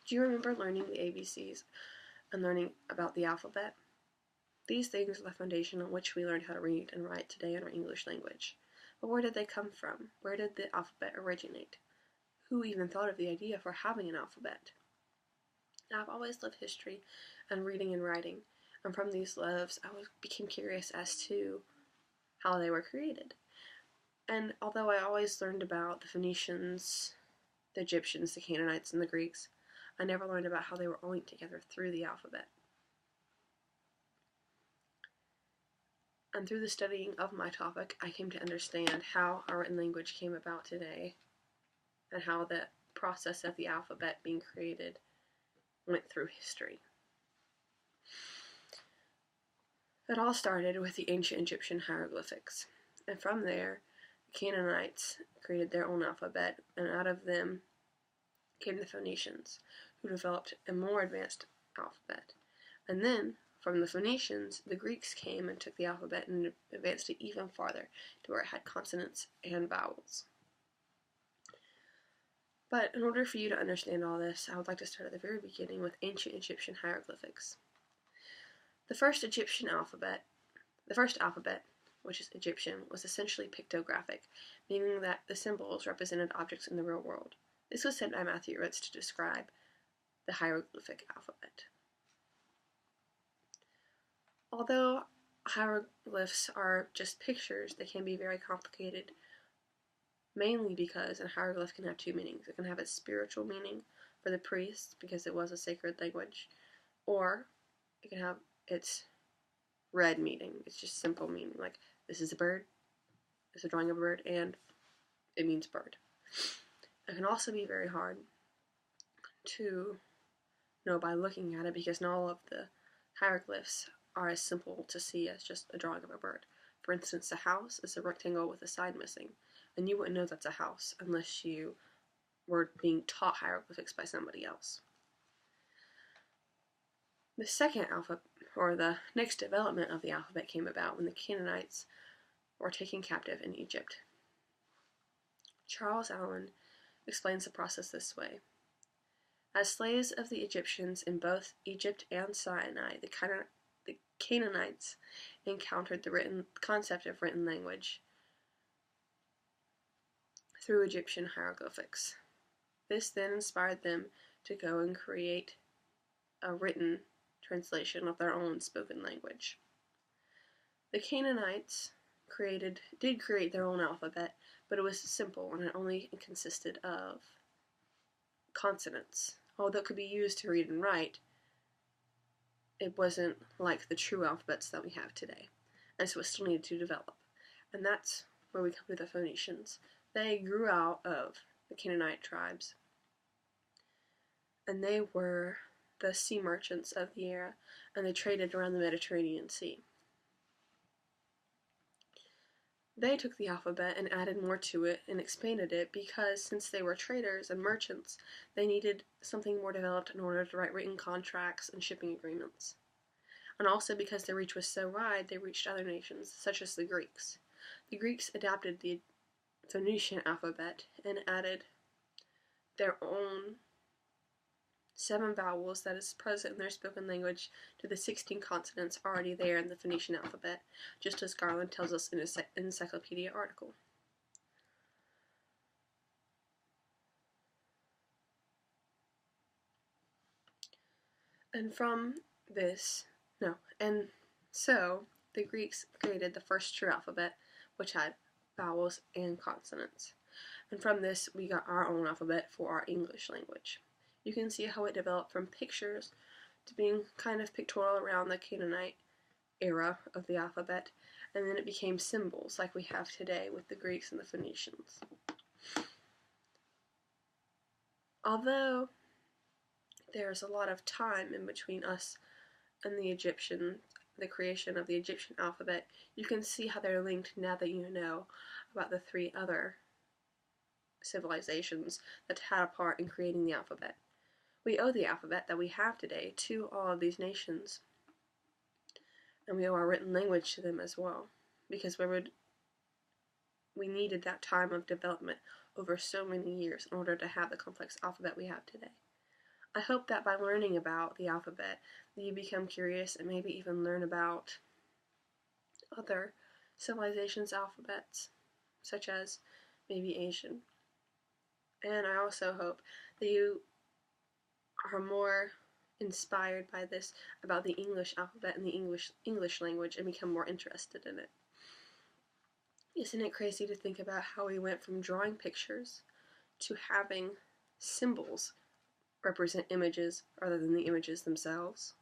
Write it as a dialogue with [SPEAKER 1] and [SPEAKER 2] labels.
[SPEAKER 1] Do you remember learning the ABCs and learning about the alphabet? These things are the foundation on which we learn how to read and write today in our English language. But where did they come from? Where did the alphabet originate? Who even thought of the idea for having an alphabet? Now, I've always loved history and reading and writing, and from these loves I became curious as to how they were created. And although I always learned about the Phoenicians, the Egyptians, the Canaanites, and the Greeks, I never learned about how they were all linked together through the alphabet. And through the studying of my topic, I came to understand how our written language came about today, and how the process of the alphabet being created went through history. It all started with the ancient Egyptian hieroglyphics, and from there, the Canaanites created their own alphabet, and out of them came the Phoenicians, who developed a more advanced alphabet. And then, from the Phoenicians, the Greeks came and took the alphabet and advanced it even farther to where it had consonants and vowels. But in order for you to understand all this, I would like to start at the very beginning with ancient Egyptian hieroglyphics. The first alphabet, which is Egyptian, was essentially pictographic, meaning that the symbols represented objects in the real world. This was said by Matthew Ritz to describe the hieroglyphic alphabet. Although hieroglyphs are just pictures, they can be very complicated, mainly because a hieroglyph can have two meanings. It can have its spiritual meaning for the priests, because it was a sacred language, or it can have its read meaning. It's just simple meaning, like this is a bird, it's a drawing of a bird, and it means bird. It can also be very hard to know by looking at it, because not all of the hieroglyphs are as simple to see as just a drawing of a bird. For instance, a house is a rectangle with a side missing, and you wouldn't know that's a house unless you were being taught hieroglyphics by somebody else. The second alphabet, or the next development of the alphabet, came about when the Canaanites were taken captive in Egypt. Charles Allen explains the process this way. As slaves of the Egyptians in both Egypt and Sinai, the Canaanites encountered the concept of written language through Egyptian hieroglyphics. This then inspired them to go and create a written translation of their own spoken language. The Canaanites did create their own alphabet, but it was simple and it only consisted of consonants. Although it could be used to read and write, it wasn't like the true alphabets that we have today, and so it still needed to develop. And that's where we come to the Phoenicians. They grew out of the Canaanite tribes, and they were the sea merchants of the era, and they traded around the Mediterranean Sea. They took the alphabet and added more to it and expanded it, because since they were traders and merchants, they needed something more developed in order to write written contracts and shipping agreements. And also because their reach was so wide, they reached other nations, such as the Greeks. The Greeks adapted the Phoenician alphabet and added their own 7 vowels that is present in their spoken language to the 16 consonants already there in the Phoenician alphabet, just as Garland tells us in his encyclopedia article. So the Greeks created the first true alphabet, which had vowels and consonants. And from this, we got our own alphabet for our English language. You can see how it developed from pictures to being kind of pictorial around the Canaanite era of the alphabet, and then it became symbols like we have today with the Greeks and the Phoenicians. Although there's a lot of time in between us and the creation of the Egyptian alphabet, you can see how they're linked now that you know about the 3 other civilizations that had a part in creating the alphabet. We owe the alphabet that we have today to all of these nations, and we owe our written language to them as well, because we needed that time of development over so many years in order to have the complex alphabet we have today. I hope that by learning about the alphabet, you become curious and maybe even learn about other civilizations' alphabets, such as maybe Asian. And I also hope that you are more inspired by this about the English alphabet and the English language and become more interested in it. Isn't it crazy to think about how we went from drawing pictures to having symbols represent images rather than the images themselves?